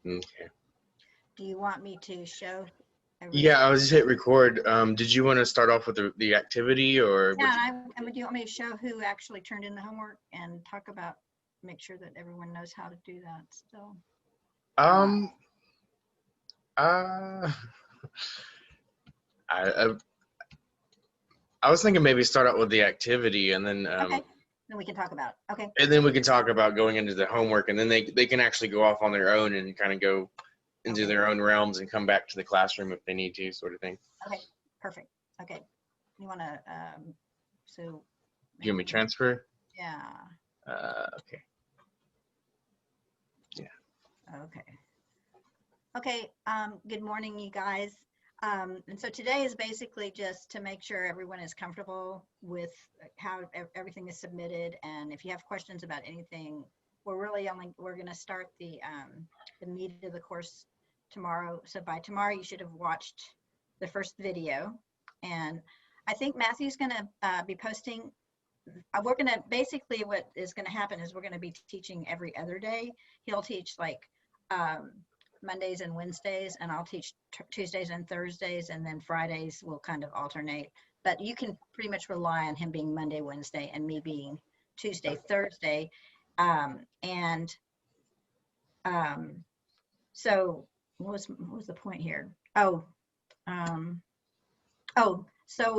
Okay. Do you want me to show everyone? Yeah, I was just hit record. Did you want to start off with the activity, or? Yeah, do you want me to show who actually turned in the homework and talk about, make sure that everyone knows how to do that still? Um. Uh. I I was thinking maybe start out with the activity, and then Okay, then we can talk about it. Okay. and then we can talk about going into the homework, and then they can actually go off on their own and kind of go into their own realms and come back to the classroom if they need to, sort of thing. Okay, perfect. Okay, you want to so. You want me to transfer? Yeah. Okay. Yeah. Okay. Okay. Good morning, you guys. And so today is basically just to make sure everyone is comfortable with how everything is submitted, and if you have questions about anything, we're going to start the meat of the course tomorrow. So by tomorrow, you should have watched the first video, and I think Matthew's going to be posting. We're going to basically, what is going to happen is we're going to be teaching every other day. He'll teach like Mondays and Wednesdays, and I'll teach Tuesdays and Thursdays, and then Fridays will kind of alternate. But you can pretty much rely on him being Monday, Wednesday, and me being Tuesday, Thursday. So what was the point here? So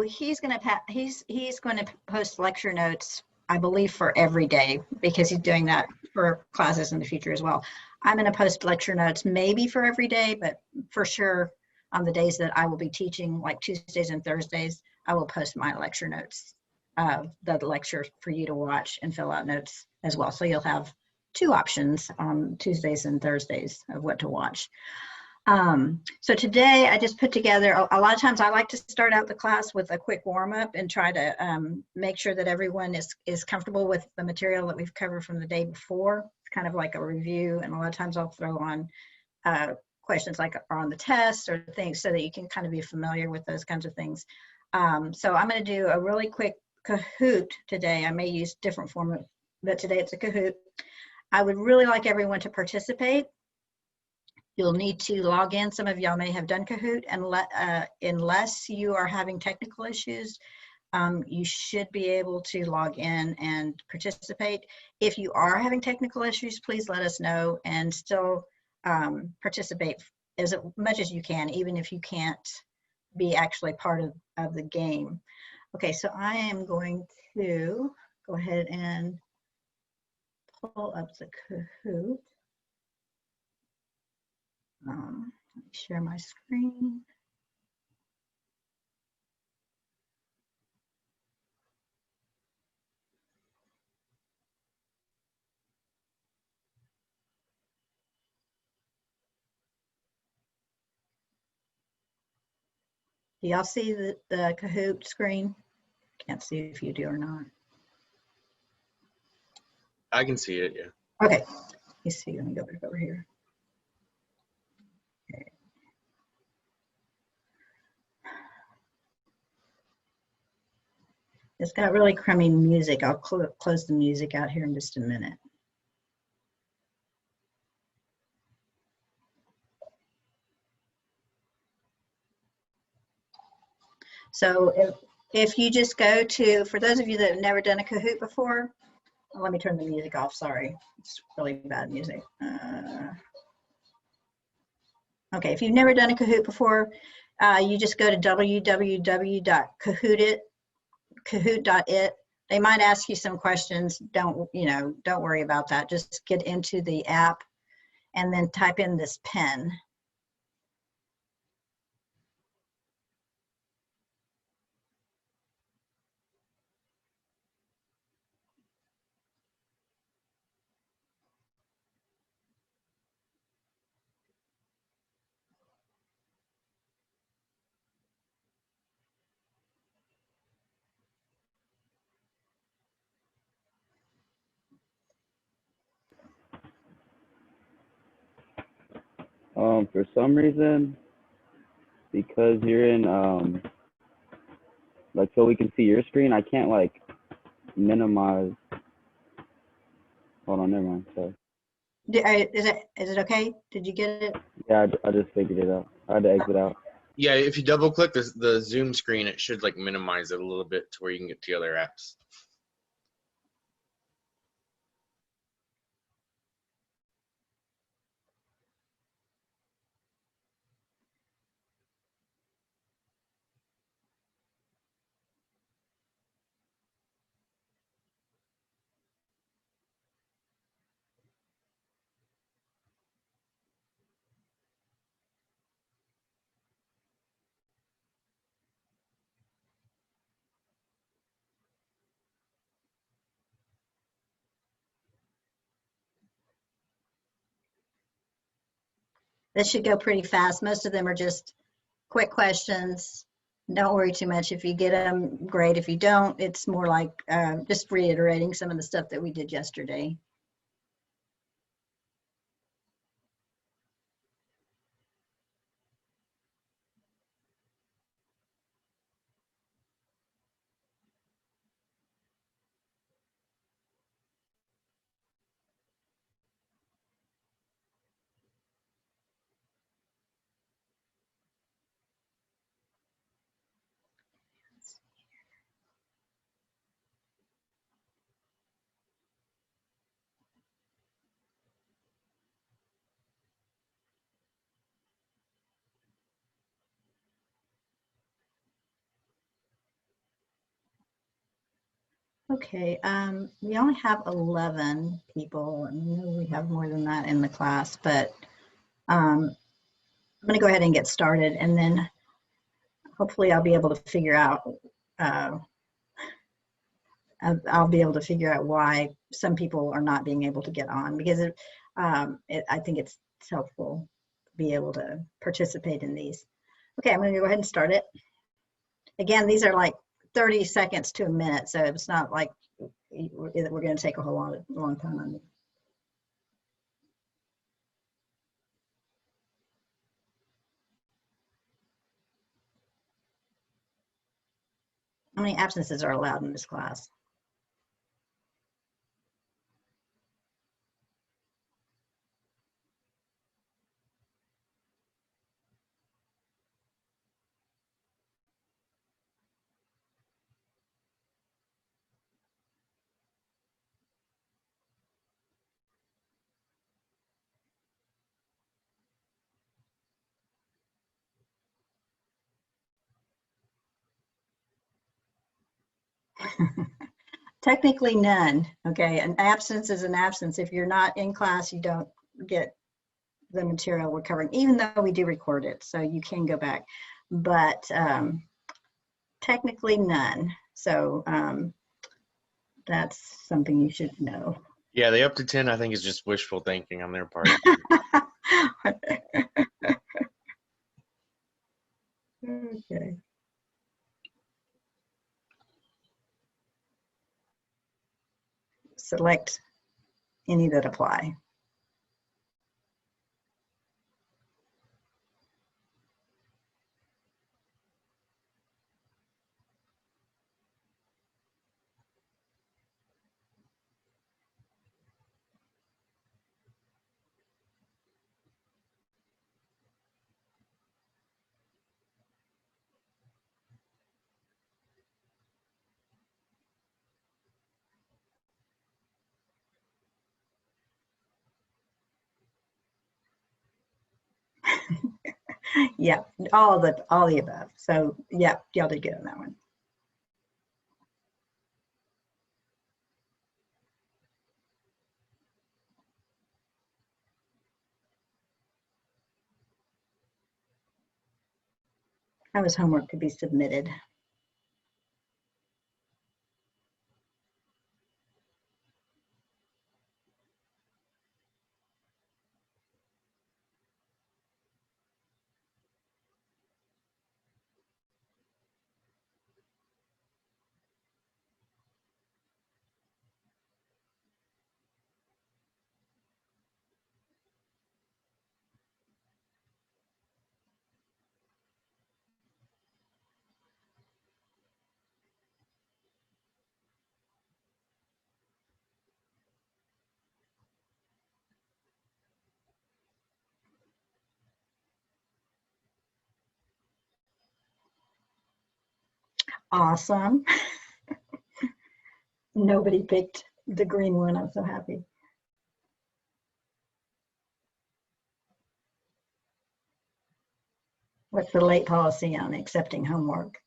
he's going to post lecture notes, I believe, for every day, because he's doing that for classes in the future as well. I'm going to post lecture notes maybe for every day, but for sure on the days that I will be teaching, like Tuesdays and Thursdays, I will post my lecture notes, the lecture for you to watch and fill out notes as well. So you'll have two options on Tuesdays and Thursdays of what to watch. So today I just put together, a lot of times I like to start out the class with a quick warm up and try to make sure that everyone is comfortable with the material that we've covered from the day before. It's kind of like a review, and a lot of times I'll throw on questions like on the test or things so that you can kind of be familiar with those kinds of things. So I'm going to do a really quick Kahoot today. I may use different format, but today it's a Kahoot. I would really like everyone to participate. You'll need to log in. Some of y'all may have done Kahoot, and unless you are having technical issues, you should be able to log in and participate. If you are having technical issues, please let us know and still participate as much as you can, even if you can't be actually part of the game. Okay, so I am going to go ahead and pull up the Kahoot. Let me share my screen. Do y'all see the Kahoot screen? Can't see if you do or not. I can see it, yeah. Okay, let me see, let me go back over here. Okay. It's got really crummy music. I'll close the music out here in just a minute. So if you just go to, for those of you that have never done a Kahoot before, let me turn the music off, sorry. It's really bad music. Okay, if you've never done a Kahoot before, you just go to www.kahoot.it. They might ask you some questions. Don't worry about that. Just get into the app and then type in this pen. For some reason, because you're in, like, so we can see your screen, I can't, like, minimize. Hold on, never mind, sorry. Is it okay? Did you get it? Yeah, I just figured it out. I had to exit out. Yeah, if you double click the Zoom screen, it should like minimize it a little bit to where you can get to other apps. This should go pretty fast. Most of them are just quick questions. Don't worry too much. If you get them, great. If you don't, it's more like just reiterating some of the stuff that we did yesterday. Okay, we only have 11 people. I know we have more than that in the class, but I'm going to go ahead and get started, and then hopefully I'll be able to figure out I'll be able to figure out why some people are not being able to get on, because I think it's helpful to be able to participate in these. Okay, I'm going to go ahead and start it. Again, these are like 30 seconds to a minute, so it's not like we're going to take a whole long time on these. How many absences are allowed in this class? Technically none. Okay, an absence is an absence. If you're not in class, you don't get the material we're covering, even though we do record it, so you can go back, but technically none. So that's something you should know. Yeah, the up to 10 I think is just wishful thinking on their part. Okay. Select any that apply. Yeah, all the above. So yeah, y'all did good on that one. That was homework to be submitted. Awesome. Nobody picked the green one. I'm so happy. What's the late policy on accepting homework?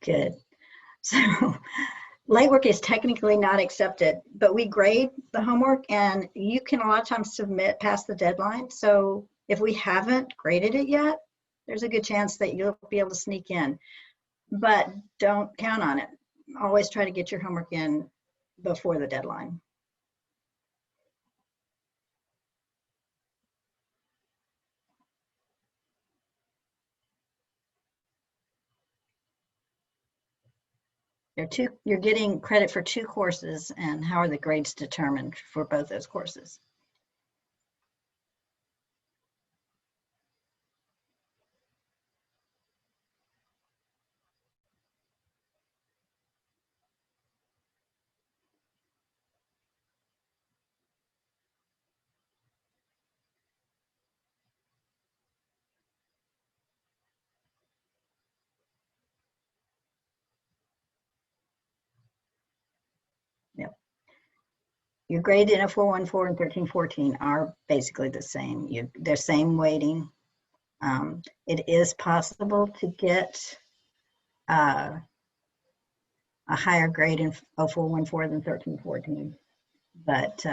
Good. So late work is technically not accepted, but we grade the homework and you can a lot of times submit past the deadline. So if we haven't graded it yet, there's a good chance that you'll be able to sneak in, but don't count on it. Always try to get your homework in before the deadline. You're getting credit for 2 courses, and how are the grades determined for both those courses? Yep. Your grade in a 414 and 1314 are basically the same. They're same weighting. It is possible to get a higher grade in 0414 than 1314, but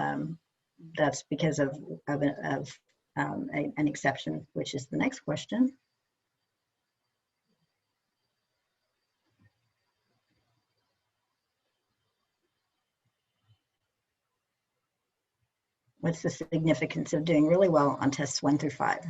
that's because of an exception, which is the next question. What's the significance of doing really well on tests 1 through 5?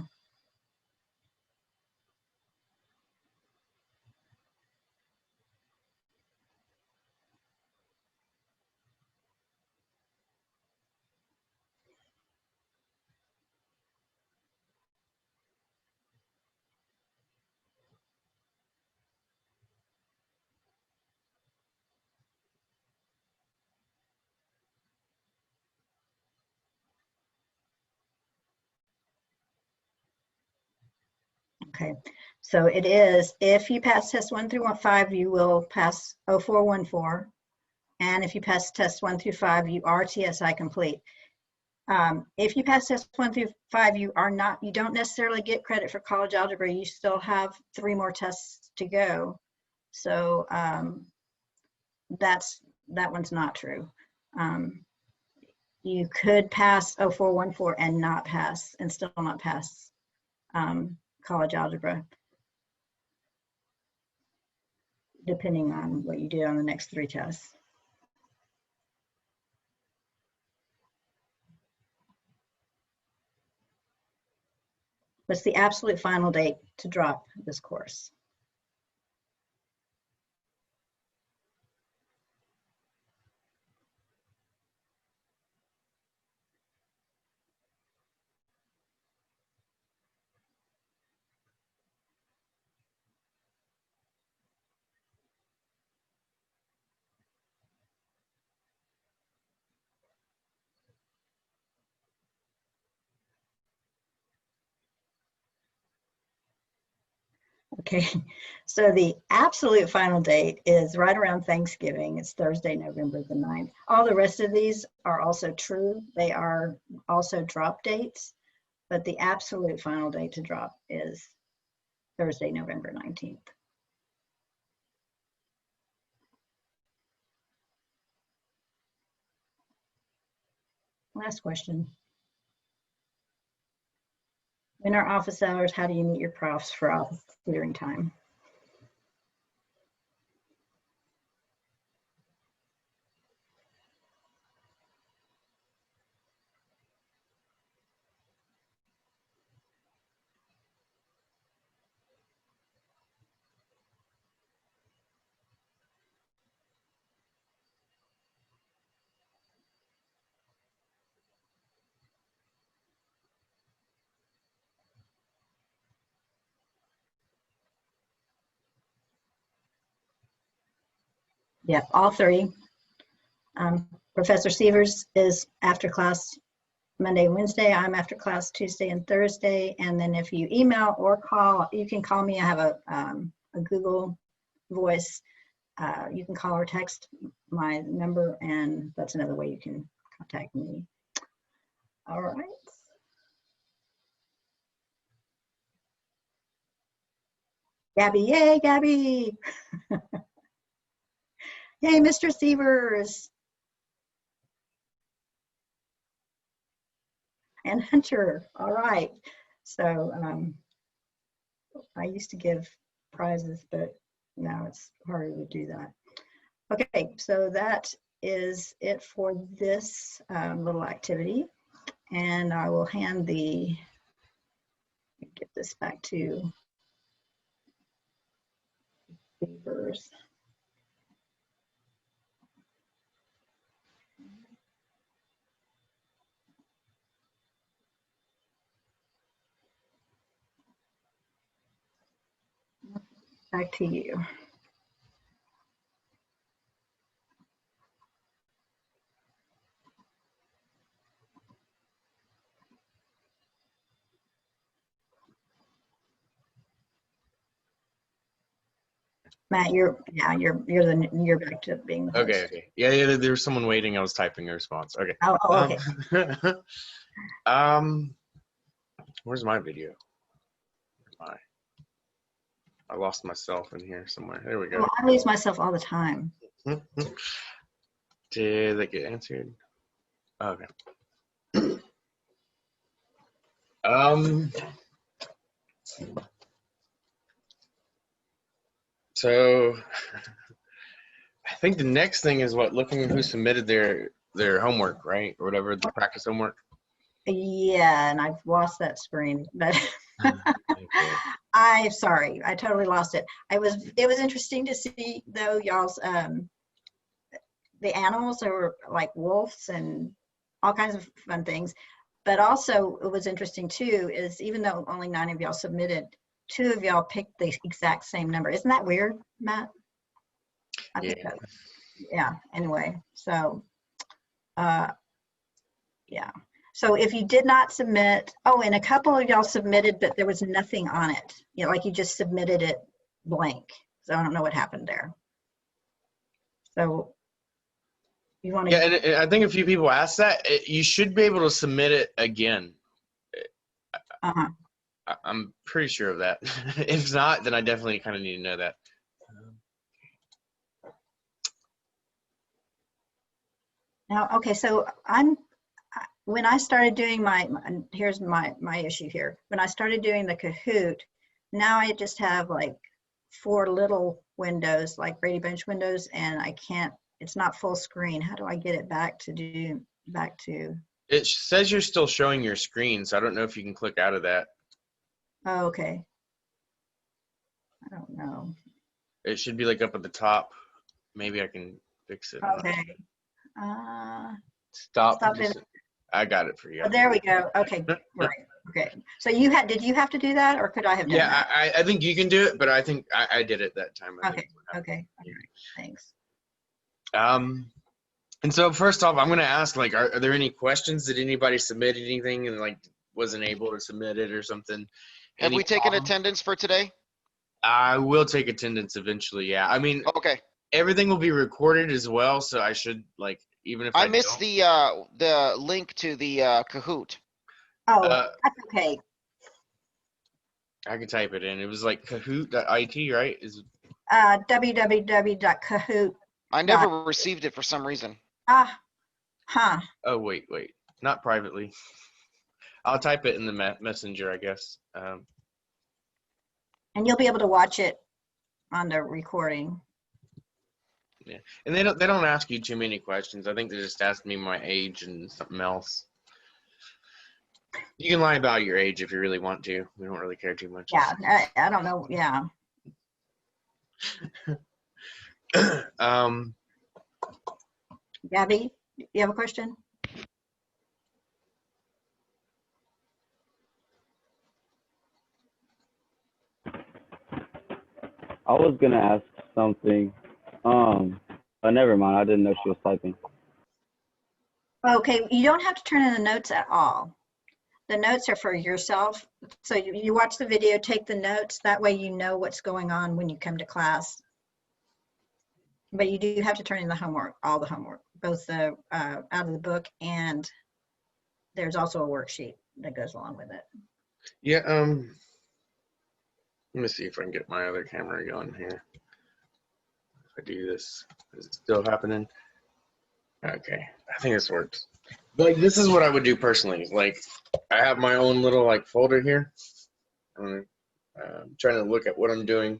Okay, so it is, if you pass test 1 through 5, you will pass 0414. And if you pass tests 1 through 5, you are TSI complete. If you pass tests 1 through 5, you don't necessarily get credit for college algebra. You still have 3 more tests to go. So that one's not true. You could pass 0414 and still not pass college algebra, depending on what you do on the next 3 tests. What's the absolute final date to drop this course? Okay, so the absolute final date is right around Thanksgiving. It's Thursday, November the 9th. All the rest of these are also true. They are also drop dates, but the absolute final date to drop is Thursday, November 19th. Last question. In our office hours, how do you meet your profs for office tutoring time? Yep, all three. Professor Severs is after class Monday and Wednesday. I'm after class Tuesday and Thursday. And then if you email or call, you can call me. I have a Google Voice. You can call or text my number, and that's another way you can contact me. All right. Gabby, yay, Gabby. Yay, Mr. Severs. And Hunter, all right. So I used to give prizes, but now it's harder to do that. Okay, so that is it for this little activity. And I will hand get this back to Severs. Back to you. Matt, you're back to being the host. Okay. Yeah, there was someone waiting. I was typing a response. Okay. Oh, okay. Where's my video? I lost myself in here somewhere. There we go. Well, I lose myself all the time. Did that get answered? Okay. So I think the next thing is looking at who submitted their homework, right? Or whatever, the practice homework. Yeah, and I've lost that screen, but Okay. I'm sorry, I totally lost it. It was interesting to see though y'all's the animals. There were like wolves and all kinds of fun things. But also it was interesting too is even though only 9 of y'all submitted, 2 of y'all picked the exact same number. Isn't that weird, Matt? I think that, yeah, anyway, so yeah. So if you did not submit, oh, and a couple of y'all submitted, but there was nothing on it. You know, like you just submitted it blank. So I don't know what happened there. So you want to? Yeah, and I think a few people asked that. You should be able to submit it again. Uh-huh. I'm pretty sure of that. If not, then I definitely kind of need to know that. Now, okay, so when I started doing here's my issue here. When I started doing the Kahoot, now I just have like 4 little windows, like Brady Bunch windows, and I can't, it's not full screen. How do I get it back to? It says you're still showing your screen, so I don't know if you can click out of that. Oh, okay. I don't know. It should be like up at the top. Maybe I can fix it. Okay. Stop. Stop it. I got it for you. Oh, there we go. Okay, right. Okay. So did you have to do that, or could I have done that? Yeah, I think you can do it, but I think I did it that time. Okay. Okay. Thanks. And so first off, I'm going to ask, like, are there any questions? Did anybody submit anything and like wasn't able to submit it or something? Have we taken attendance for today? I will take attendance eventually. Yeah. I mean, Okay. everything will be recorded as well, so I should like even if I missed don't. the link to the Kahoot. Oh, that's okay. I could type it in. It was like Kahoot.it, right? Is www.kahoot. I never received it for some reason. Huh. Oh wait, not privately. I'll type it in the messenger, I guess. And you'll be able to watch it on the recording. Yeah, and they don't ask you too many questions. I think they just asked me my age and something else. You can lie about your age if you really want to. We don't really care too much. Yeah, I don't know. Yeah. Gabby, you have a question? I was gonna ask something. Oh, never mind. I didn't know she was typing. Okay, you don't have to turn in the notes at all. The notes are for yourself. So you watch the video, take the notes. That way you know what's going on when you come to class. But you do have to turn in the homework, all the homework, both the out of the book, and there's also a worksheet that goes along with it. Yeah. Let me see if I can get my other camera going here. If I do this, is it still happening? Okay, I think this works. Like, this is what I would do personally. Like, I have my own little like folder here. I'm trying to look at what I'm doing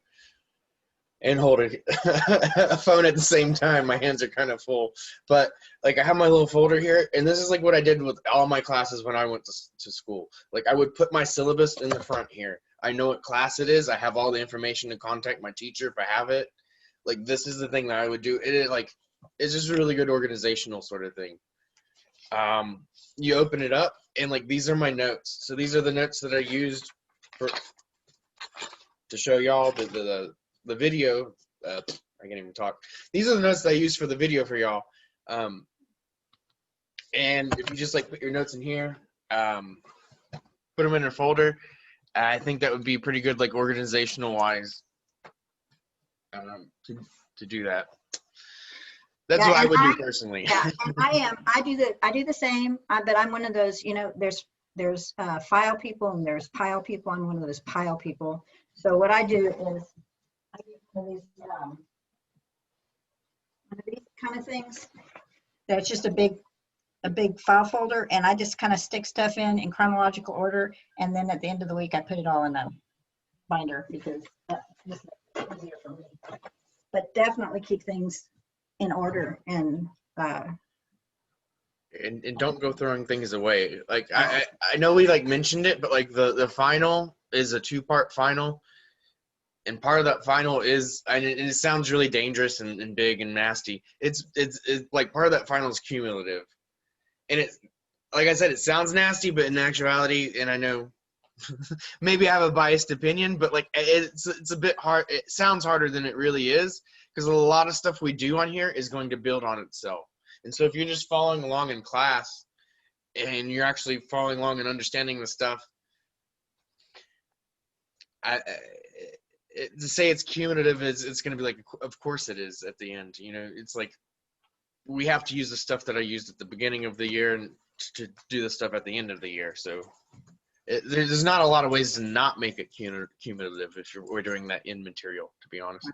and hold a phone at the same time. My hands are kind of full, but like I have my little folder here, and this is like what I did with all my classes when I went to school. Like, I would put my syllabus in the front here. I know what class it is. I have all the information to contact my teacher if I have it. Like, this is the thing that I would do. It's just a really good organizational sort of thing. You open it up, and like, these are my notes. So these are the notes that I used to show y'all the video. I can't even talk. These are the notes that I used for the video for y'all. And if you just like put your notes in here, put them in a folder, I think that would be pretty good, like organizational wise, to do that. That's what I would do personally. Yeah, and I do the same, but I'm one of those, you know, there's file people and there's pile people. I'm one of those pile people. So what I do is I get one of these kind of things. That's just a big file folder, and I just kind of stick stuff in chronological order, and then at the end of the week I put it all in a binder because that's just easier for me. But definitely keep things in order and don't go throwing things away. Like, I know we like mentioned it, but like the final is a 2-part final, and part of that final is, and it sounds really dangerous and big and nasty. It's like part of that final is cumulative, and it's like I said, it sounds nasty, but in actuality, and I know maybe I have a biased opinion, but like it's a bit hard. It sounds harder than it really is, because a lot of stuff we do on here is going to build on itself. And so if you're just following along in class and you're actually following along and understanding the stuff, to say it's cumulative it's going to be like, of course it is at the end. You know, it's like we have to use the stuff that I used at the beginning of the year and to do the stuff at the end of the year. So there's not a lot of ways to not make it cumulative if we're doing that in material, to be honest.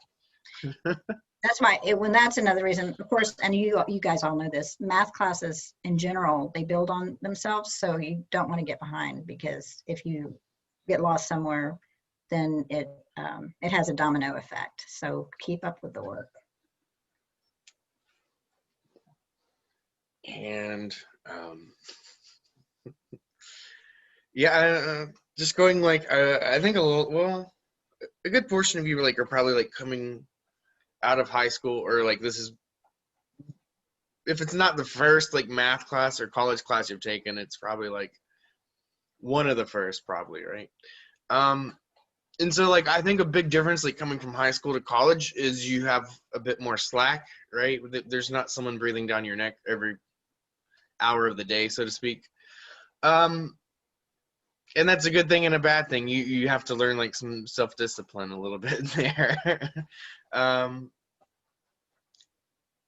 That's another reason, of course, and you guys all know this, math classes in general, they build on themselves, so you don't want to get behind, because if you get lost somewhere, then it has a domino effect. So keep up with the work. And yeah, just going like, I think a good portion of you are probably like coming out of high school, or like this is, if it's not the first like math class or college class you've taken, it's probably like one of the first, probably, right? And so like I think a big difference like coming from high school to college is you have a bit more slack, right? There's not someone breathing down your neck every hour of the day, so to speak. And that's a good thing and a bad thing. You have to learn like some self-discipline a little bit there.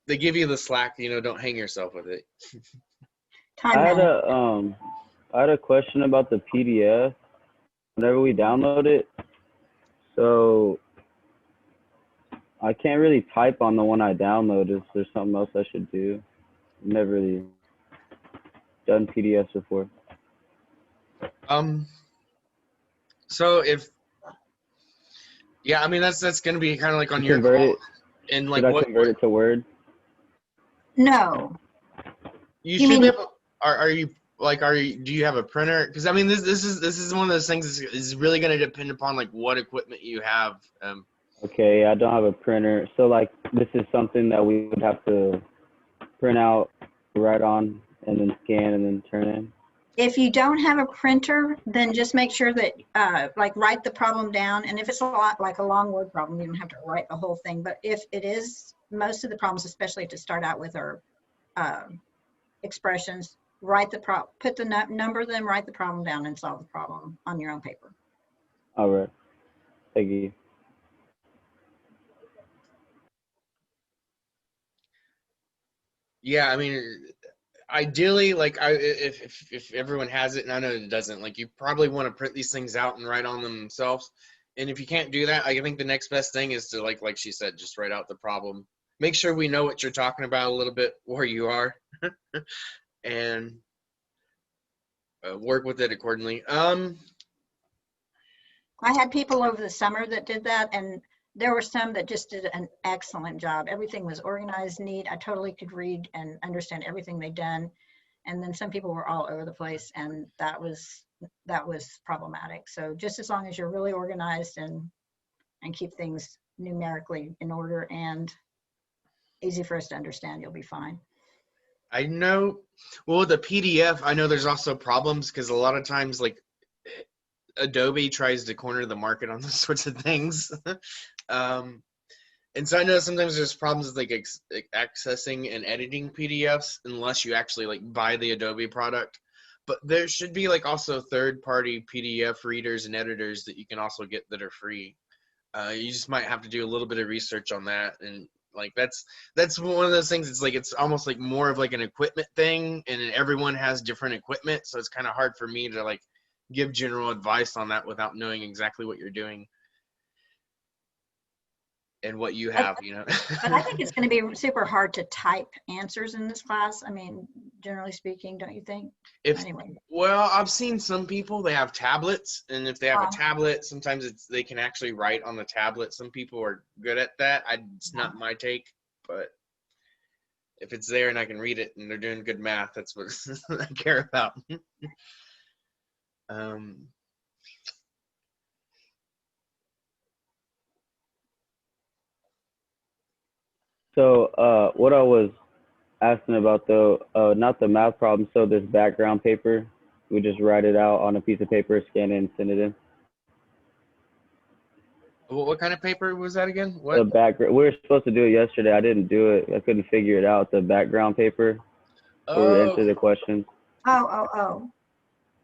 They give you the slack, you know, don't hang yourself with it. I had a question about the PDF whenever we download it. So I can't really type on the one I downloaded. Is there something else I should do? I've never really done PDFs before. So I mean that's gonna be kind of like on your convert call. it. And like, should I convert it to Word? No. You should be able. Do you have a printer? Because I mean, this is one of those things is really going to depend upon like what equipment you have. Okay, I don't have a printer, so like this is something that we would have to print out, write on, and then scan and then turn in. If you don't have a printer, then just make sure that, like, write the problem down. And if it's a lot, like a long word problem, you don't have to write the whole thing. But if it is, most of the problems, especially to start out with, are expressions, write the problem, put the number, then write the problem down and solve the problem on your own paper. All right. Thank you. Yeah, I mean, ideally, like if everyone has it, and I know it doesn't, like you probably want to print these things out and write on them themselves. And if you can't do that, I think the next best thing is to like she said, just write out the problem. Make sure we know what you're talking about a little bit, where you are, and work with it accordingly. I had people over the summer that did that, and there were some that just did an excellent job. Everything was organized, neat. I totally could read and understand everything they'd done. And then some people were all over the place, and that was problematic. So just as long as you're really organized and keep things numerically in order and easy for us to understand, you'll be fine. I know, well, with the PDF, I know there's also problems because a lot of times, like, Adobe tries to corner the market on those sorts of things. And so I know sometimes there's problems with like accessing and editing PDFs unless you actually like buy the Adobe product. But there should be like also third-party PDF readers and editors that you can also get that are free. You just might have to do a little bit of research on that, and like that's one of those things. It's like it's almost like more of like an equipment thing, and everyone has different equipment, so it's kind of hard for me to like give general advice on that without knowing exactly what you're doing and what you have, you know. But I think it's going to be super hard to type answers in this class. I mean, generally speaking, don't you think? Anyway. Well, I've seen some people, they have tablets, and if they have a tablet, sometimes they can actually write on the tablet. Some people are good at that. It's not my take, but if it's there and I can read it and they're doing good math, that's what I care about. So what I was asking about though, not the math problem, so this background paper, we just write it out on a piece of paper, scan it, and send it in. What kind of paper was that again? What? The background, we were supposed to do it yesterday. I didn't do it. I couldn't figure it out. The background paper where we answer the questions. Oh.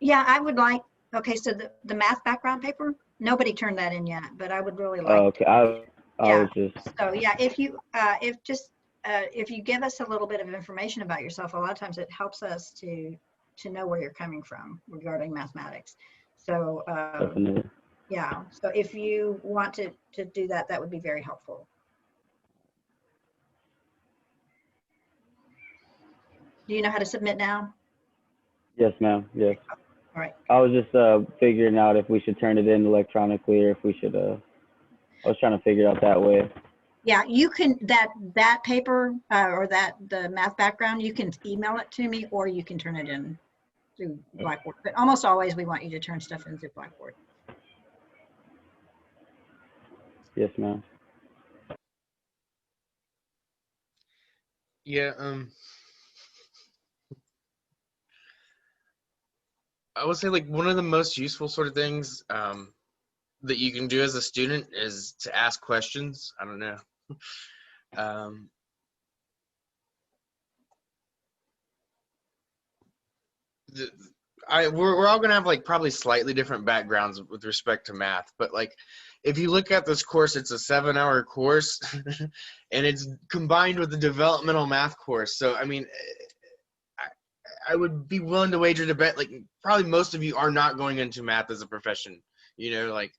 Yeah, I would like, okay, so the math background paper, nobody turned that in yet, but I would really like. Oh, okay. I was just. So yeah, if you give us a little bit of information about yourself, a lot of times it helps us to know where you're coming from regarding mathematics. So Definitely. yeah, so if you want to do that, that would be very helpful. Do you know how to submit now? Yes, ma'am. Yes. All right. I was just figuring out if we should turn it in electronically or if we should. I was trying to figure it out that way. Yeah, you can, that paper or the math background, you can email it to me or you can turn it in through Blackboard. But almost always we want you to turn stuff in through Blackboard. Yes, ma'am. Yeah, I would say like one of the most useful sort of things that you can do as a student is to ask questions. I don't know. We're all gonna have like probably slightly different backgrounds with respect to math, but like if you look at this course, it's a 7-hour course and it's combined with the developmental math course. So I mean, I would be willing to wager to bet like probably most of you are not going into math as a profession. You know, like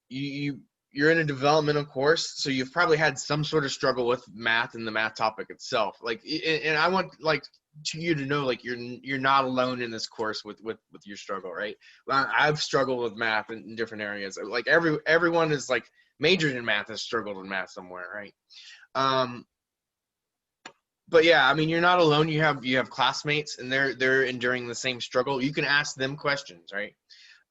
you're in a developmental course, so you've probably had some sort of struggle with math and the math topic itself. Like, and I want like you to know like you're not alone in this course with your struggle, right? I've struggled with math in different areas. Like everyone is like majored in math has struggled in math somewhere, right? But yeah, I mean, you're not alone. You have classmates, and they're enduring the same struggle. You can ask them questions, right?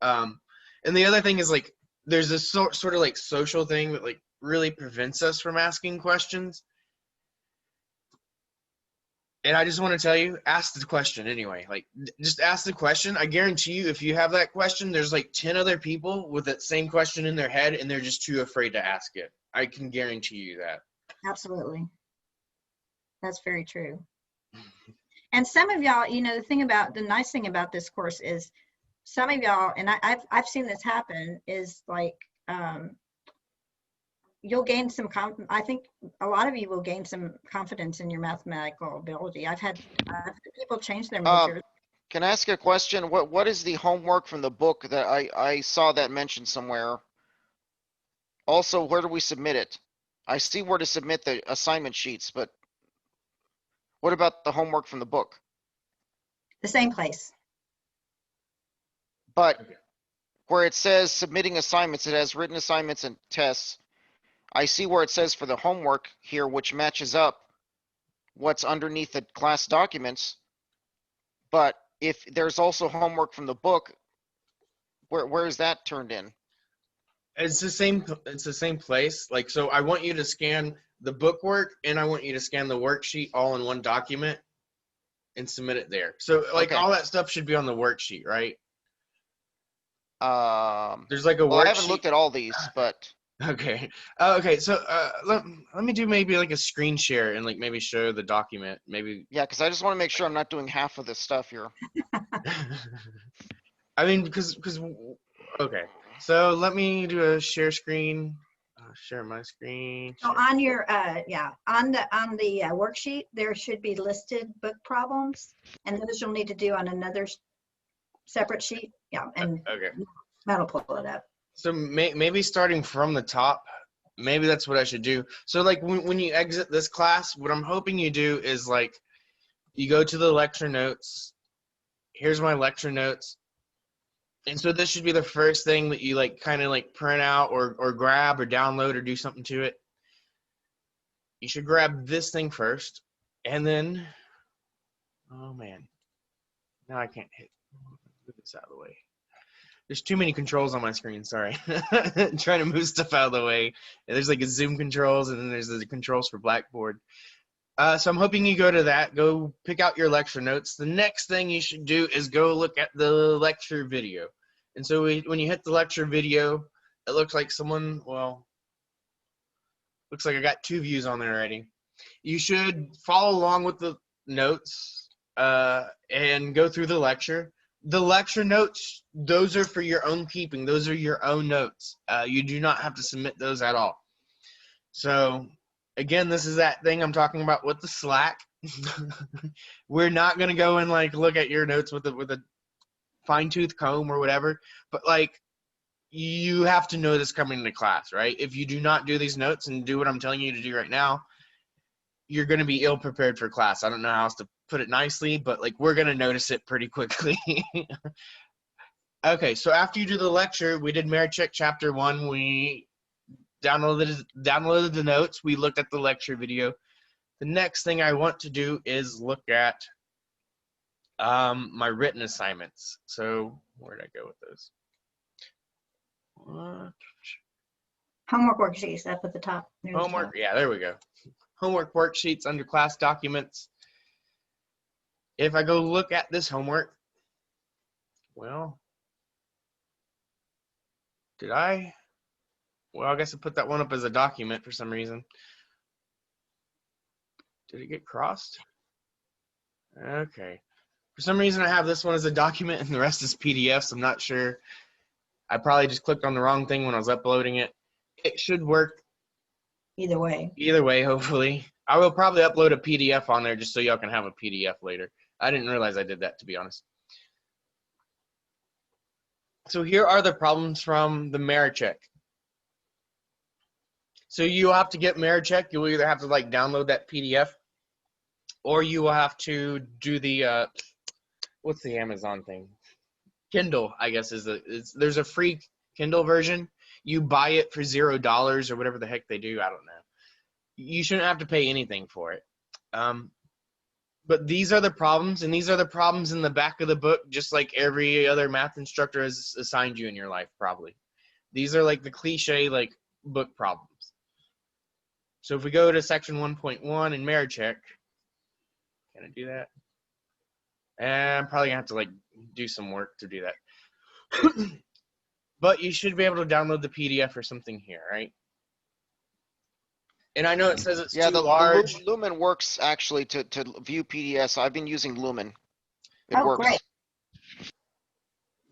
And the other thing is like there's this sort of like social thing that like really prevents us from asking questions. And I just want to tell you, ask the question anyway. Like, just ask the question. I guarantee you, if you have that question, there's like 10 other people with that same question in their head, and they're just too afraid to ask it. I can guarantee you that. Absolutely. That's very true. And some of y'all, you know, the nice thing about this course is some of y'all, and I've seen this happen, is like, you'll gain some, I think a lot of you will gain some confidence in your mathematical ability. I've had people change their majors. Can I ask a question? What is the homework from the book that I saw that mentioned somewhere? Also, where do we submit it? I see where to submit the assignment sheets, but what about the homework from the book? The same place. But where it says submitting assignments, it has written assignments and tests. I see where it says for the homework here, which matches up what's underneath the class documents. But if there's also homework from the book, where is that turned in? It's the same place. Like, so I want you to scan the book work, and I want you to scan the worksheet all in one document and submit it there. So like, Okay. all that stuff should be on the worksheet, right? There's like a Well, worksheet. I haven't looked at all these, but Okay. Okay. So let me do maybe like a screen share and like maybe show the document. Maybe. yeah, because I just want to make sure I'm not doing half of this stuff here. I mean, because okay. So let me do a share screen. Share my screen. So on your, on the worksheet, there should be listed book problems, and those you'll need to do on another separate sheet. Yeah, and Okay. that'll pull it up. So maybe starting from the top, maybe that's what I should do. So like when you exit this class, what I'm hoping you do is like, you go to the lecture notes. Here's my lecture notes. And so this should be the first thing that you like kind of like print out or grab or download or do something to it. You should grab this thing first, and then, oh man, now I can't move this out of the way. There's too many controls on my screen, sorry. Trying to move stuff out of the way. And there's like a zoom controls, and then there's the controls for Blackboard. So I'm hoping you go to that, go pick out your lecture notes. The next thing you should do is go look at the lecture video. And so when you hit the lecture video, it looks like someone, well, looks like I got 2 views on there already. You should follow along with the notes and go through the lecture. The lecture notes, those are for your own keeping. Those are your own notes. You do not have to submit those at all. So again, this is that thing I'm talking about with the Slack. We're not going to go and like look at your notes with a fine-tooth comb or whatever, but like, you have to know this coming into class, right? If you do not do these notes and do what I'm telling you to do right now, you're going to be ill prepared for class. I don't know how else to put it nicely, but like, we're going to notice it pretty quickly. Okay, so after you do the lecture, we did merit check chapter 1. We downloaded the notes. We looked at the lecture video. The next thing I want to do is look at my written assignments. So where did I go with those? Homework worksheets up at the top. Near the Homework, top. yeah, there we go. Homework worksheets under class documents. If I go look at this homework, well, did I? Well, I guess I put that one up as a document for some reason. Did it get crossed? Okay. For some reason, I have this one as a document and the rest is PDFs. I'm not sure. I probably just clicked on the wrong thing when I was uploading it. It should work Either way. either way, hopefully. I will probably upload a PDF on there just so y'all can have a PDF later. I didn't realize I did that, to be honest. So here are the problems from the merit check. So you have to get merit check. You'll either have to like download that PDF, or you will have to do the what's the Amazon thing? Kindle, I guess there's a free Kindle version. You buy it for $0 or whatever the heck they do. I don't know. You shouldn't have to pay anything for it. But these are the problems, and these are the problems in the back of the book, just like every other math instructor has assigned you in your life, probably. These are like the cliche like book problems. So if we go to section 1.1 in merit check, Can I do that? And I'm probably gonna have to like do some work to do that. But you should be able to download the PDF or something here, right? And I know it says it's Yeah, too the large. Lumen works actually to view PDFs. I've been using Lumen. It Oh, works. great.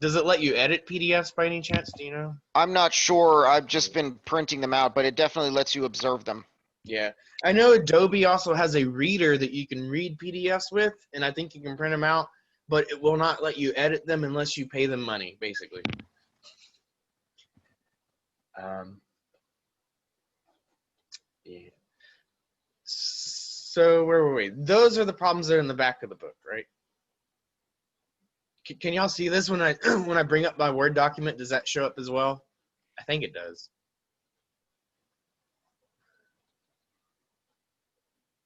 Does it let you edit PDFs by any chance? Do you know? I'm not sure. I've just been printing them out, but it definitely lets you observe them. Yeah. I know Adobe also has a reader that you can read PDFs with, and I think you can print them out, but it will not let you edit them unless you pay them money, basically. Yeah. So where were we? Those are the problems that are in the back of the book, right? Can y'all see this when I when I bring up my Word document? Does that show up as well? I think it does.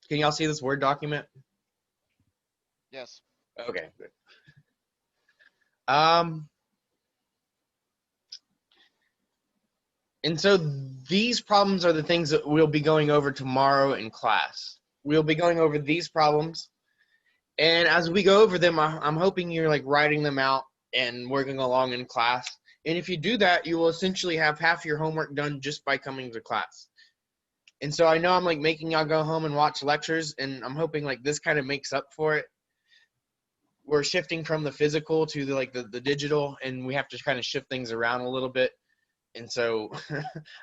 Can y'all see this Word document? Yes. Okay, good. And so these problems are the things that we'll be going over tomorrow in class. We'll be going over these problems. And as we go over them, I'm hoping you're like writing them out and working along in class. And if you do that, you will essentially have half your homework done just by coming to class. And so I know I'm like making y'all go home and watch lectures, and I'm hoping like this kind of makes up for it. We're shifting from the physical to the digital, and we have to kind of shift things around a little bit. And so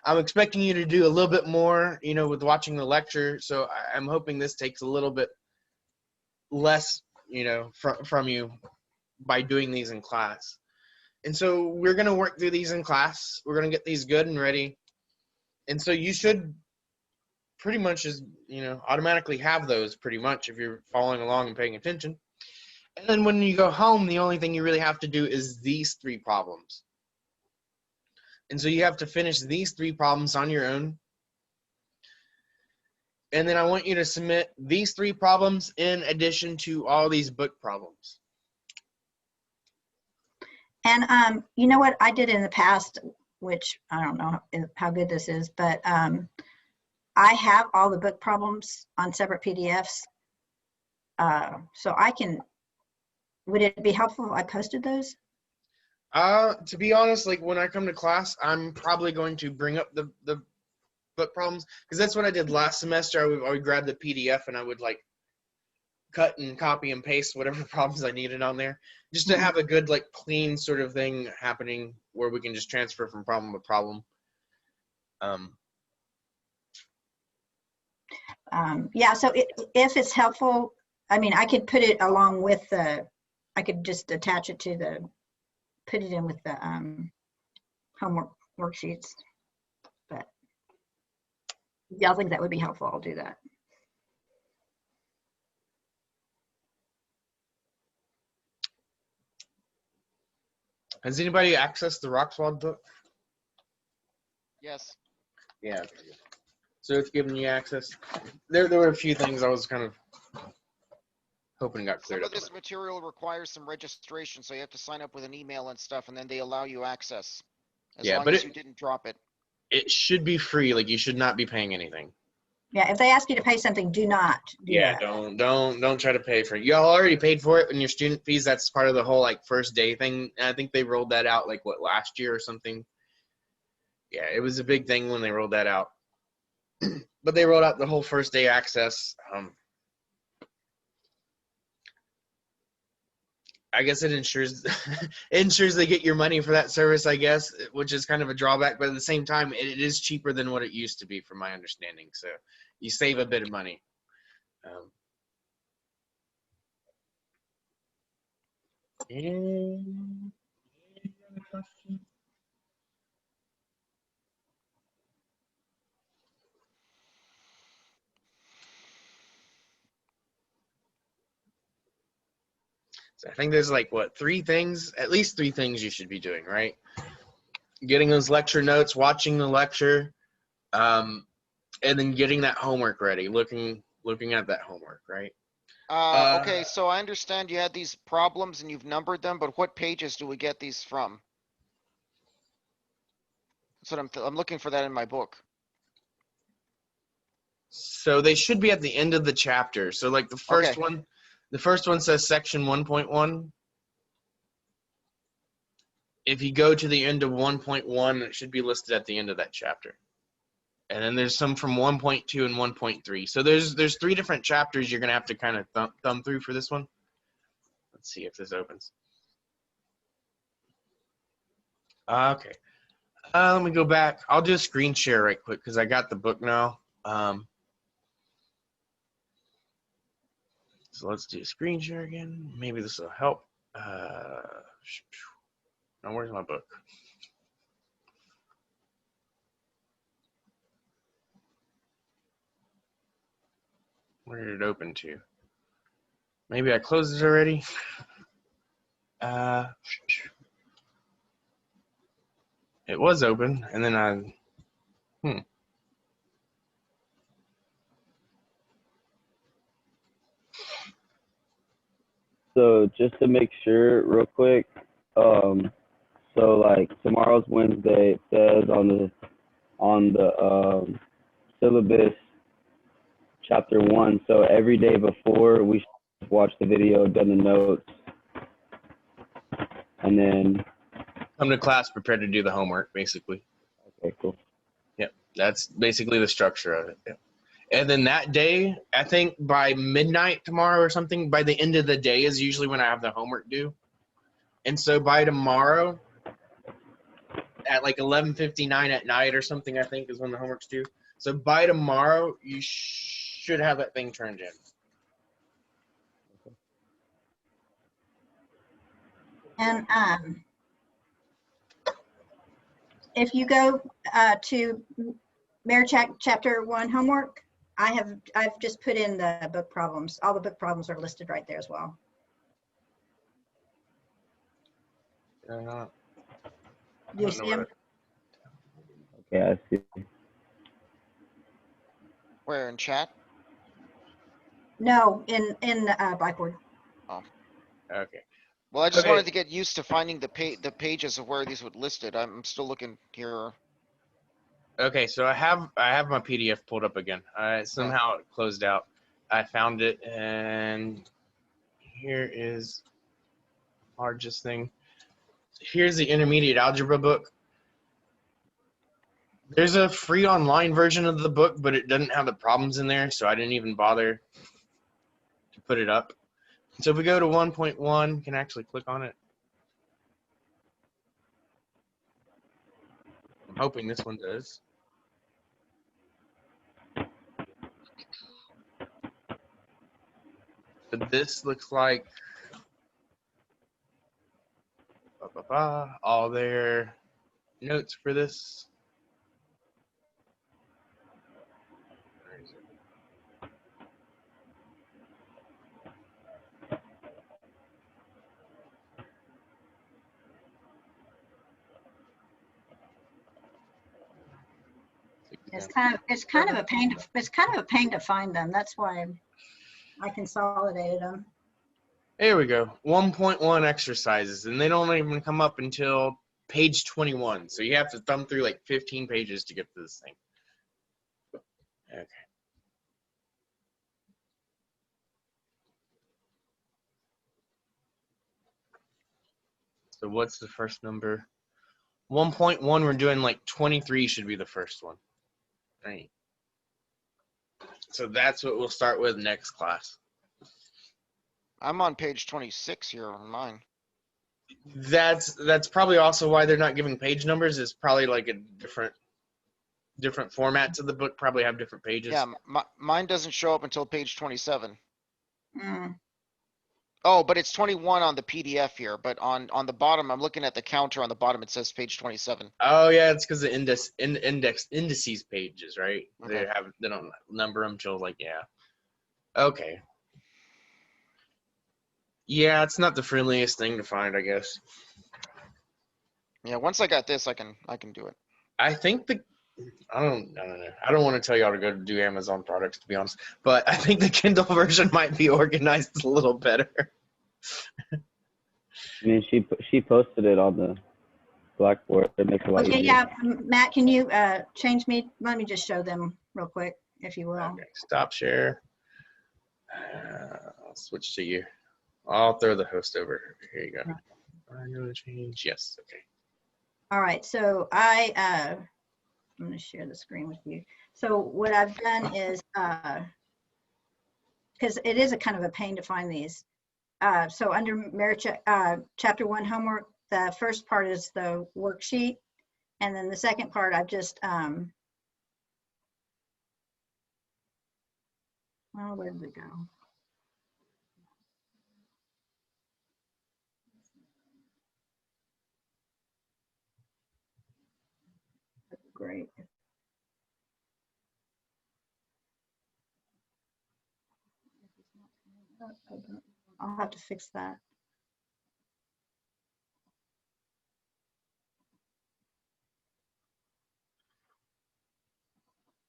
I'm expecting you to do a little bit more, you know, with watching the lecture. So I'm hoping this takes a little bit less, you know, from you by doing these in class. And so we're going to work through these in class. We're going to get these good and ready. And so you should pretty much just, you know, automatically have those pretty much if you're following along and paying attention. And then when you go home, the only thing you really have to do is these 3 problems. And so you have to finish these 3 problems on your own. And then I want you to submit these 3 problems in addition to all these book problems. And you know what I did in the past, which I don't know how good this is, but I have all the book problems on separate PDFs. So I can, would it be helpful if I posted those? To be honest, like when I come to class, I'm probably going to bring up the book problems, because that's what I did last semester. I would grab the PDF and I would like cut and copy and paste whatever problems I needed on there, just to have a good like clean sort of thing happening where we can just transfer from problem to problem. Yeah, so if it's helpful, I mean, I could put it along with the, I could just attach it to the, put it in with the homework worksheets. But y'all think that would be helpful? I'll do that. Has anybody accessed the Rockswald book? Yes. Yeah. So it's giving you access. There were a few things I was kind of hoping got cleared Some up. of this material requires some registration, so you have to sign up with an email and stuff, and then they allow you access. As long as you didn't drop it. It should be free. Like you should not be paying anything. Yeah, if they ask you to pay something, do not do that. Don't try to pay for it. Y'all already paid for it in your student fees. That's part of the whole like first day thing. And I think they rolled that out like what, last year or something. Yeah, it was a big thing when they rolled that out. But they rolled out the whole first day access. I guess it ensures they get your money for that service, I guess, which is kind of a drawback. But at the same time, it is cheaper than what it used to be, from my understanding. So you save a bit of money. Any other questions? So I think there's like what, at least three things you should be doing, right? Getting those lecture notes, watching the lecture, and then getting that homework ready, looking at that homework, right? Okay, so I understand you had these problems and you've numbered them, but what pages do we get these from? That's what I'm looking for that in my book. So they should be at the end of the chapter. So like the first one, The first one says section 1.1. If you go to the end of 1.1, it should be listed at the end of that chapter. And then there's some from 1.2 and 1.3. So there's 3 different chapters you're going to have to kind of thumb through for this one. Let's see if this opens. Okay. Let me go back. I'll do a screen share right quick because I got the book now. So let's do a screen share again. Maybe this will help. Now, where's my book? Where did it open to? Maybe I closed it already. It was open, and then So just to make sure, real quick, so like tomorrow's Wednesday. It says on the syllabus, chapter 1. So every day before, we should watch the video, done the notes, and then come to class prepared to do the homework, basically. okay, cool. Yep, that's basically the structure of it. Yep. And then that day, I think by midnight tomorrow or something, by the end of the day is usually when I have the homework due. And so by tomorrow, at like 11:59 at night or something, I think is when the homework's due. So by tomorrow, you should have that thing turned in. And if you go to chapter 1 homework, I've just put in the book problems. All the book problems are listed right there as well. Do you see them? Okay, I see. Where, in chat? No, in Blackboard. Okay. Well, I just Okay. wanted to get used to finding the pages of where these would listed. I'm still looking here. Okay, so I have my PDF pulled up again. Somehow it closed out. I found it, and here is largest thing. Here's the intermediate algebra book. There's a free online version of the book, but it doesn't have the problems in there, so I didn't even bother to put it up. So if we go to 1.1, you can actually click on it. I'm hoping this one does. But this looks like all their notes for this. Where is it? It's kind of a pain to find them. That's why I consolidated them. There we go. 1.1 exercises, and they don't even come up until page 21. So you have to thumb through like 15 pages to get to this thing. Okay. So what's the first number? 1.1, we're doing like 23 should be the first one. Right. So that's what we'll start with next class. I'm on page 26 here on mine. That's probably also why they're not giving page numbers. It's probably like a different formats of the book probably have different pages. Yeah, mine doesn't show up until page 27. Mm. Oh, but it's 21 on the PDF here, but on the bottom, I'm looking at the counter on the bottom, it says page 27. Oh yeah, it's because the indices pages, right? Okay. They don't number them till like, yeah. Okay. Yeah, it's not the friendliest thing to find, I guess. Yeah, once I got this, I can do it. I think I don't know. I don't want to tell y'all to go do Amazon products, to be honest, but I think the Kindle version might be organized a little better. I mean, she posted it on the Blackboard. It makes it a lot Okay, easier. yeah, Matt, can you change me? Let me just show them real quick, if you will. Okay, stop share. I'll switch to you. I'll throw the host over. Here you go. Are you going to change? Yes. Okay. All right, so I'm going to share the screen with you. So what I've done is, because it is a kind of a pain to find these. So under merit chapter 1 homework, the first part is the worksheet. And then the second part, I've just, well, where did it go? Great. I'll have to fix that.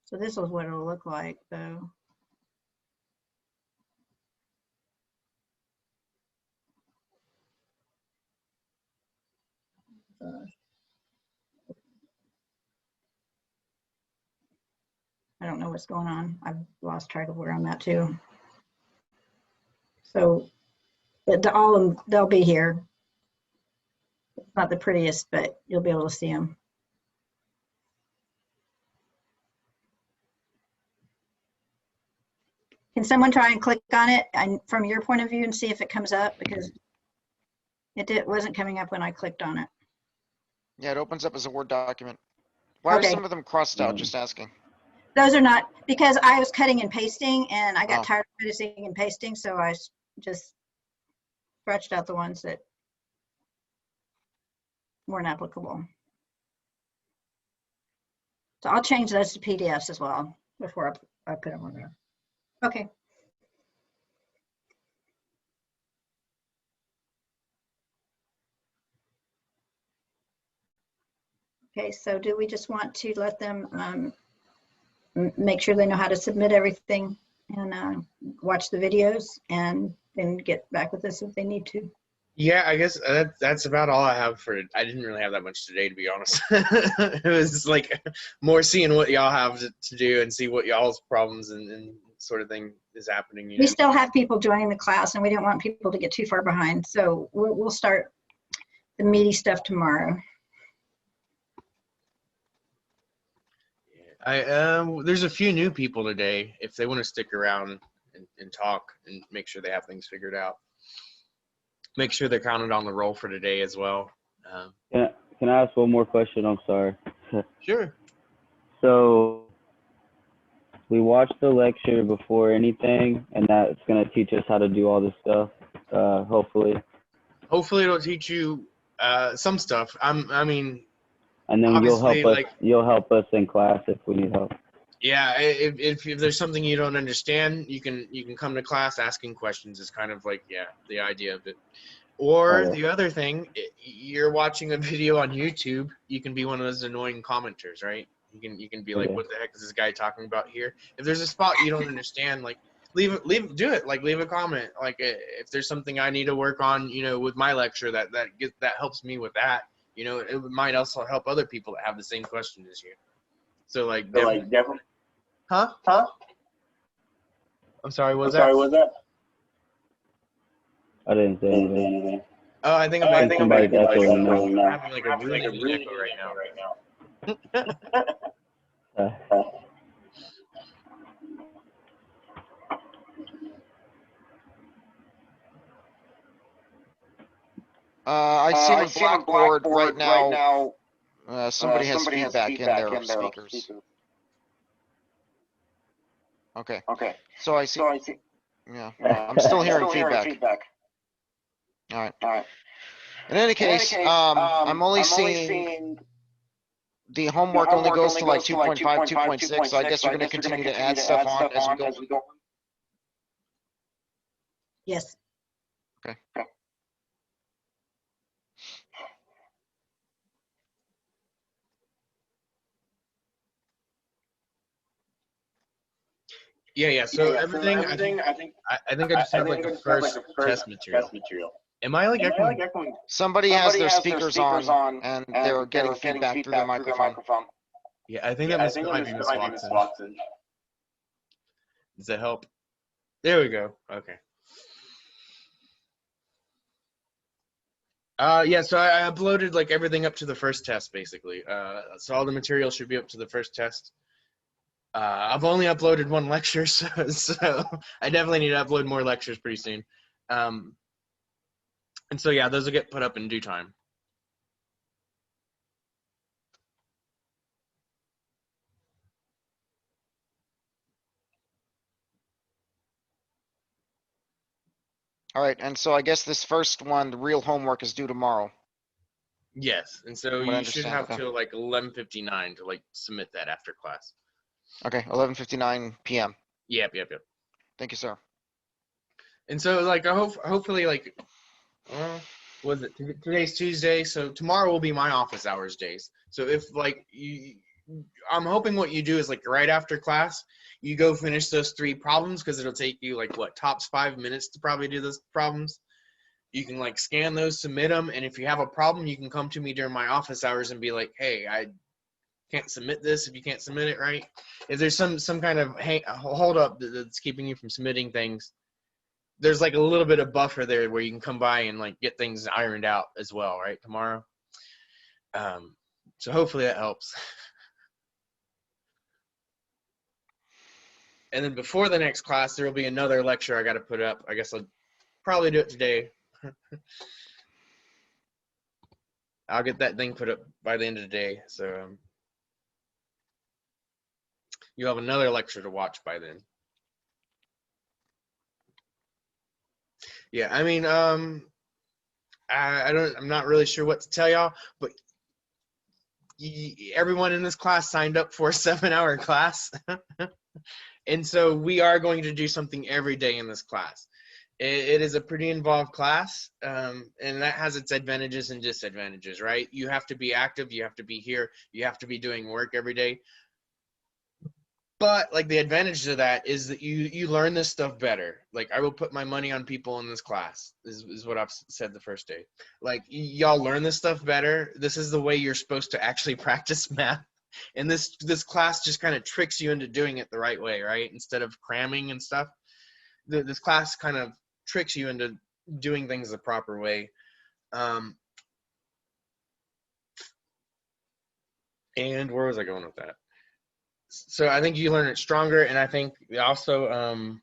So this is what it'll look like, though. I don't know what's going on. I've lost track of where I'm at too. So, but all of them, they'll be here. It's not the prettiest, but you'll be able to see them. Can someone try and click on it and from your point of view and see if it comes up? Because it wasn't coming up when I clicked on it. Yeah, it opens up as a Word document. Why are Okay. some of them crossed out? Just asking. Those are not, because I was cutting and pasting and I got Oh. tired of cutting and pasting, so I just scratched out the ones that weren't applicable. So I'll change those to PDFs as well before I put them on there. Okay. Okay, so do we just want to let them make sure they know how to submit everything and watch the videos and then get back with us if they need to? Yeah, I guess that's about all I have for it. I didn't really have that much today, to be honest. It was like more seeing what y'all have to do and see what y'all's problems and sort of thing is happening. You We know? still have people joining the class and we don't want people to get too far behind. So we'll start the meaty stuff tomorrow. There's a few new people today. If they want to stick around and talk and make sure they have things figured out. Make sure they're counted on the roll for today as well. Can I ask one more question? I'm sorry. Sure. So we watched the lecture before anything, and that's going to teach us how to do all this stuff, hopefully. Hopefully it'll teach you some stuff. I mean, and then you'll help obviously, us. like, You'll help us in class if we need help. yeah, if there's something you don't understand, you can come to class. Asking questions is kind of like, yeah, the idea of it. Or Okay. the other thing, you're watching a video on YouTube, you can be one of those annoying commenters, right? You can be like, Okay. what the heck is this guy talking about here? If there's a spot you don't understand, like leave a comment. Like if there's something I need to work on, you know, with my lecture that helps me with that, you know, it might also help other people that have the same question as you. So like definitely. Huh? I'm sorry, what was that? I didn't say anything. Oh, I think somebody's echoing now. I'm having like a really big echo right now. I see on Blackboard right now, somebody has feedback in their speakers. Okay. So I see. Yeah, I'm still hearing feedback. All right. In any case, I'm only seeing the homework only goes to like 2.5, 2.6, so I guess you're going to continue to add stuff on as we go. Yes. Okay. Yeah. So everything, I think I just have like the first test material. Am I like echoing? Somebody has their speakers on and they're getting feedback through their microphone. Yeah, I think that might be Miss Watson. Does that help? There we go. Okay. Yeah, so I uploaded like everything up to the first test basically. So all the material should be up to the first test. I've only uploaded one lecture, so I definitely need to upload more lectures pretty soon. And so yeah, those will get put up in due time. All right, and so I guess this first one, the real homework, is due tomorrow. Yes, and so From what I you should understand, have okay. till like 11:59 to like submit that after class. Okay, 11:59 p.m. Yep. Thank you, sir. And so like hopefully like was it today's Tuesday, so tomorrow will be my office hours days. So if like I'm hoping what you do is like right after class, you go finish those 3 problems because it'll take you like what tops 5 minutes to probably do those problems. You can like scan those, submit them, and if you have a problem, you can come to me during my office hours and be like, hey, I can't submit this if you can't submit it right. If there's some kind of hold up that's keeping you from submitting things, there's like a little bit of buffer there where you can come by and like get things ironed out as well, right, tomorrow. So hopefully that helps. And then before the next class, there will be another lecture I got to put up. I guess I'll probably do it today. I'll get that thing put up by the end of the day. So you'll have another lecture to watch by then. Yeah, I mean, I'm not really sure what to tell y'all, but everyone in this class signed up for a 7-hour class. And so we are going to do something every day in this class. It is a pretty involved class, and that has its advantages and disadvantages, right? You have to be active, you have to be here, you have to be doing work every day. But like the advantage of that is that you learn this stuff better. Like I will put my money on people in this class is what I've said the first day. Like y'all learn this stuff better. This is the way you're supposed to actually practice math. And this class just kind of tricks you into doing it the right way, right? Instead of cramming and stuff. This class kind of tricks you into doing things the proper way. And where was I going with that? So I think you learn it stronger, and I think also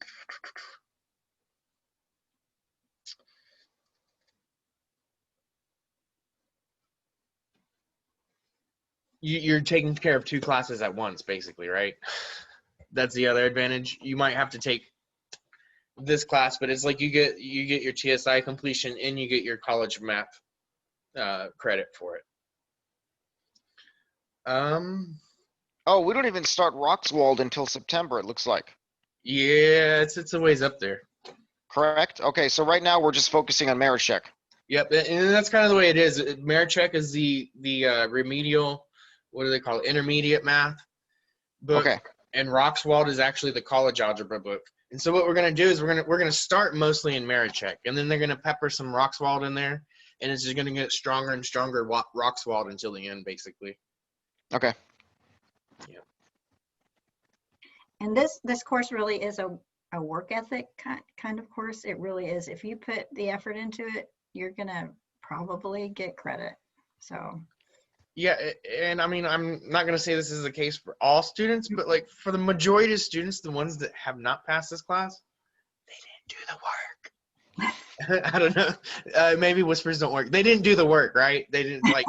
you're taking care of 2 classes at once, basically, right? That's the other advantage. You might have to take this class, but it's like you get your TSI completion and you get your college math credit for it. Oh, we don't even start Roxwald until September, it looks like. Yeah, it's a ways up there. Correct? Okay, so right now we're just focusing on merit check. Yep, and that's kind of the way it is. Merit check is the remedial, what do they call it, intermediate math book. Okay. And Roxwald is actually the college algebra book. And so what we're gonna do is we're gonna start mostly in merit check, and then they're gonna pepper some Roxwald in there, and it's just gonna get stronger and stronger Roxwald until the end, basically. Okay. Yeah. And this course really is a work ethic kind of course. It really is. If you put the effort into it, you're gonna probably get credit. So Yeah, and I mean, I'm not going to say this is the case for all students, but like for the majority of students, the ones that have not passed this class, they didn't do the work. I don't know. Maybe whispers don't work. They didn't do the work, right? They didn't like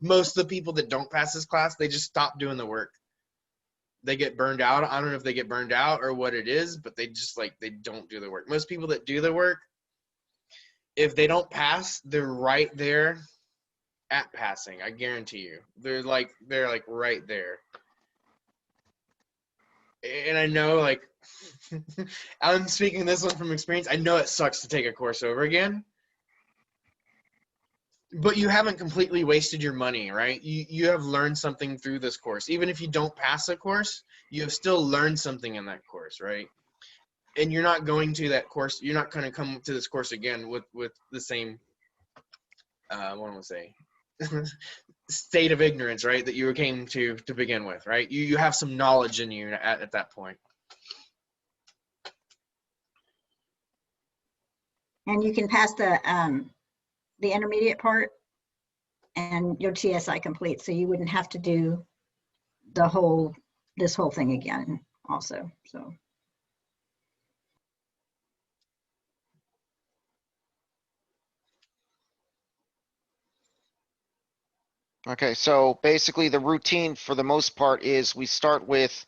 most of the people that don't pass this class, they just stop doing the work. They get burned out. I don't know if they get burned out or what it is, but they just like, they don't do the work. Most people that do the work, if they don't pass, they're right there at passing. I guarantee you. They're like right there. And I know like I'm speaking this one from experience. I know it sucks to take a course over again. But you haven't completely wasted your money, right? You have learned something through this course. Even if you don't pass a course, you have still learned something in that course, right? And you're not going to that course, you're not going to come to this course again with the same what do I say? State of ignorance, right, that you came to begin with, right? You have some knowledge in you at that point. And you can pass the intermediate part and your TSI complete. So you wouldn't have to do this whole thing again also, so. Okay, so basically the routine for the most part is we start with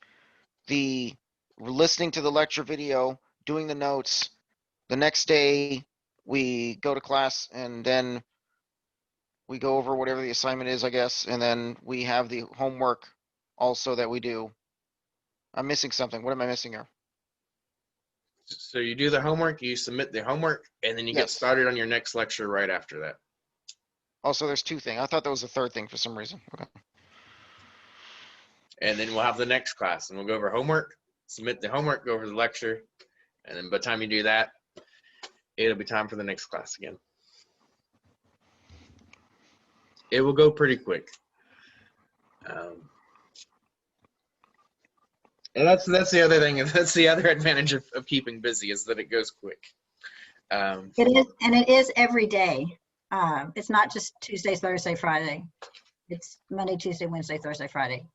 listening to the lecture video, doing the notes. The next day, we go to class and then we go over whatever the assignment is, I guess, and then we have the homework also that we do. I'm missing something. What am I missing here? So you do the homework, you submit the homework, and then you get Yes. started on your next lecture right after that. Also, there's two things. I thought that was the third thing for some reason. Okay. And then we'll have the next class, and we'll go over homework, submit the homework, go over the lecture, and then by the time you do that, it'll be time for the next class again. It will go pretty quick. And that's the other thing. That's the other advantage of keeping busy, is that it goes quick. It is, and it is every day. It's not just Tuesday, Thursday, Friday. It's Monday, Tuesday, Wednesday, Thursday, Friday.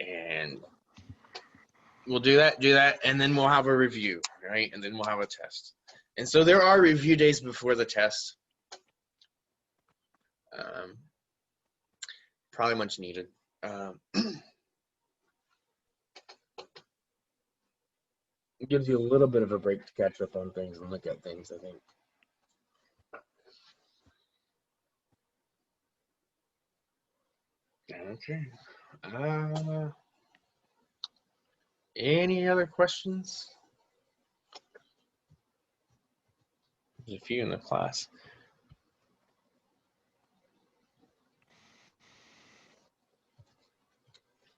And we'll do that, and then we'll have a review, right? And then we'll have a test. And so there are review days before the test. Probably much needed. It gives you a little bit of a break to catch up on things and look at things, I think. Okay. Any other questions? There's a few in the class.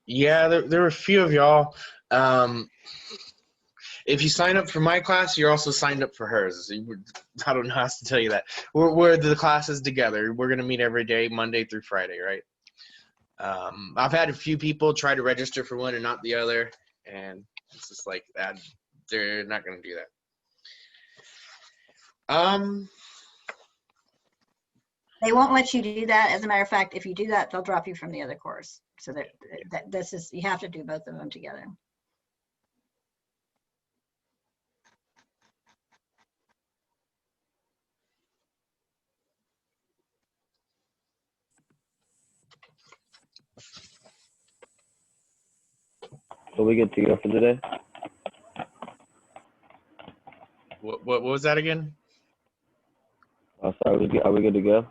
Yeah, there were a few of y'all. If you sign up for my class, you're also signed up for hers. I don't know how else to tell you that. We're the classes together. We're going to meet every day, Monday through Friday, right? I've had a few people try to register for one and not the other, and it's just like that. They're not going to do that. They won't let you do that. As a matter of fact, if you do that, they'll drop you from the other course. So that this is, you have to do both of them together. So we good to go for today? What was that again? Oh, sorry, are we good to go?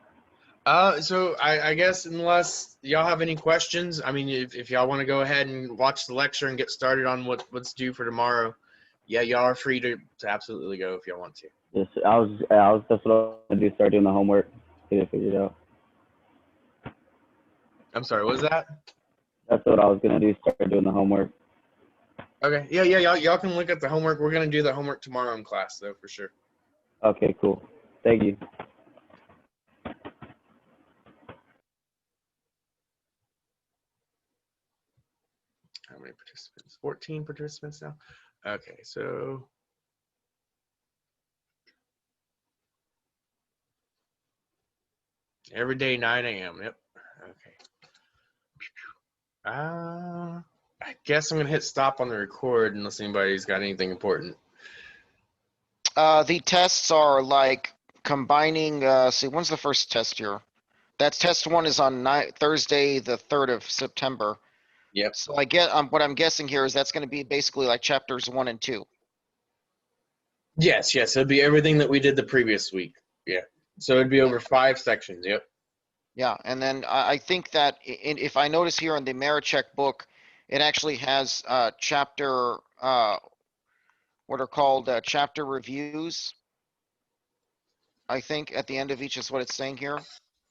So I guess unless y'all have any questions, I mean, if y'all want to go ahead and watch the lecture and get started on what's due for tomorrow, yeah, y'all are free to absolutely go if y'all want to. Yes, that's what I was gonna do. Start doing the homework. Get it figured out. I'm sorry, what was that? That's what I was gonna do. Start doing the homework. Okay, yeah, y'all can look at the homework. We're gonna do the homework tomorrow in class, though, for sure. Okay, cool. Thank you. How many participants? 14 participants now. Okay, so every day 9 a.m. Yep. Okay. I guess I'm gonna hit stop on the record unless anybody's got anything important. The tests are like combining, see, when's the first test here? That's test one is on Thursday, the 3rd of September. Yep. So I get, what I'm guessing here is that's gonna be basically like chapters 1 and 2. Yes, it'd be everything that we did the previous week. Yeah. So it'd be over 5 sections. Yep. Yeah, and then I think that if I notice here in the Maricheck book, it actually has chapter, what are called chapter reviews. I think at the end of each is what it's saying here.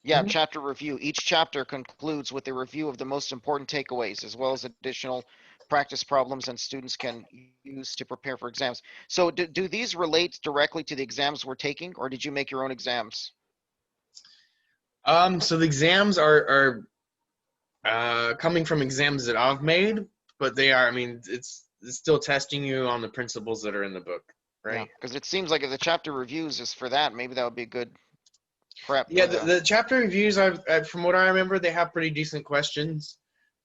Yeah, Mhm. chapter review. Each chapter concludes with a review of the most important takeaways, as well as additional practice problems and students can use to prepare for exams. So do these relate directly to the exams we're taking, or did you make your own exams? So the exams are coming from exams that I've made, but they are, I mean, it's it's still testing you on the principles that are in the book, right? Because it seems like if the chapter reviews is for that, maybe that would be a good prep. Yeah, for the chapter reviews, from what I remember, they have pretty decent questions.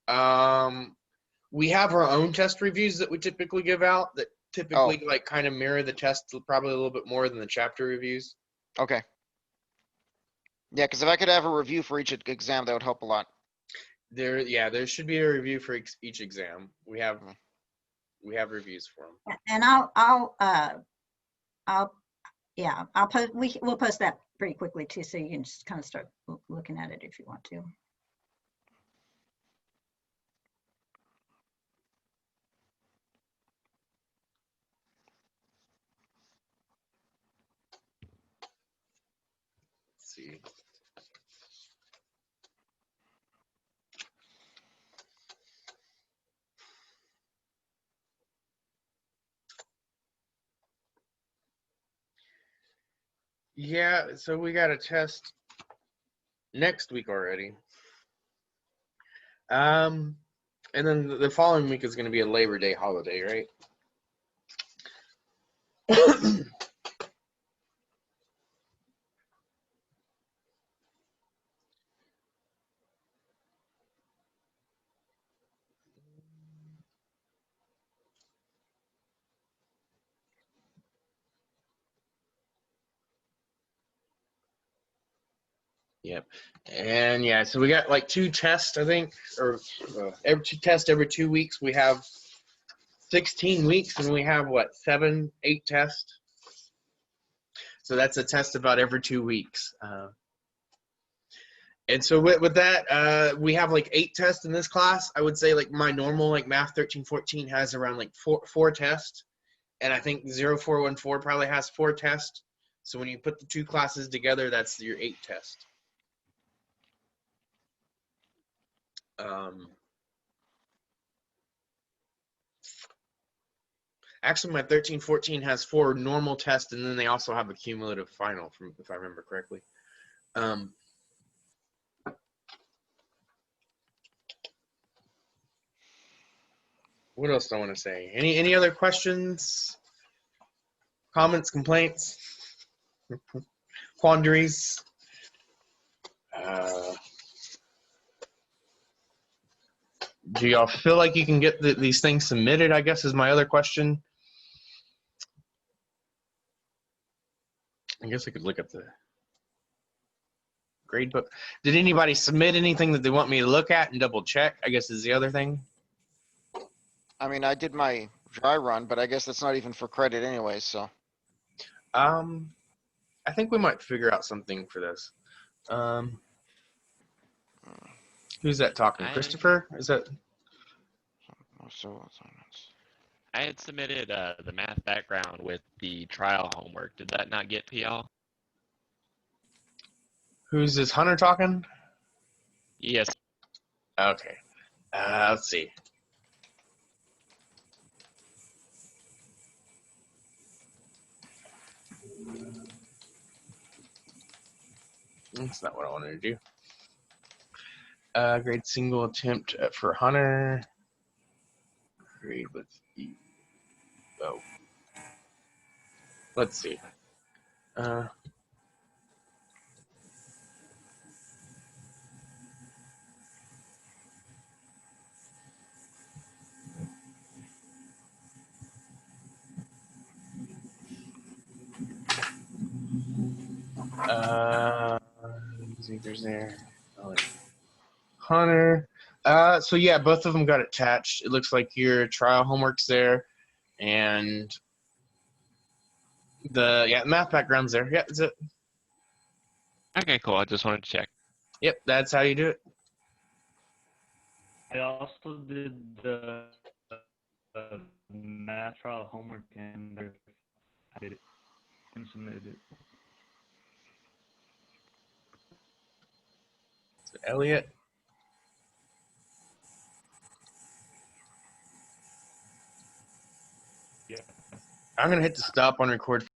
We have our own test reviews that we typically give out that typically like kind of mirror the test probably a little bit more than the chapter reviews. Okay. Yeah, because if I could have a review for each exam, that would help a lot. There should be a review for each exam. We have reviews for them. And I'll post, we'll post that pretty quickly too, so you can just kind of start looking at it if you want to. Let's see. Yeah, so we got a test next week already. And then the following week is going to be a Labor Day holiday, right? Yep. And yeah, so we got like 2 tests, I think, or every 2 tests every 2 weeks. We have 16 weeks, and we have what, 7, 8 tests. So that's a test about every 2 weeks. And so with that, we have like 8 tests in this class. I would say like my normal like Math 13-14 has around like four tests, and I think 0414 probably has 4 tests. So when you put the 2 classes together, that's your 8 test. Actually, my 13-14 has 4 normal tests, and then they also have a cumulative final, if I remember correctly. What else do I want to say? Any other questions, comments, complaints, quandaries? Do y'all feel like you can get these things submitted, I guess, is my other question. I guess I could look at the grade book. Did anybody submit anything that they want me to look at and double check, I guess is the other thing. I mean, I did my dry run, but I guess that's not even for credit anyway, so. I think we might figure out something for this. Who's that talking? Christopher? Is that? I had submitted the math background with the trial homework. Did that not get PL? Who's this, Hunter talking? Yes. Okay. Let's see. That's not what I wanted to do. Grade single attempt for Hunter. Grade with E. Oh. Let's see. There's there. Oh, Hunter. So yeah, both of them got attached. It looks like your trial homework's there, and the math background's there. Yeah, that's it. Okay, cool. I just wanted to check. Yep, that's how you do it. I also did the math trial homework, and I did it and submitted it. So Elliot. Yeah. I'm gonna hit the stop on record.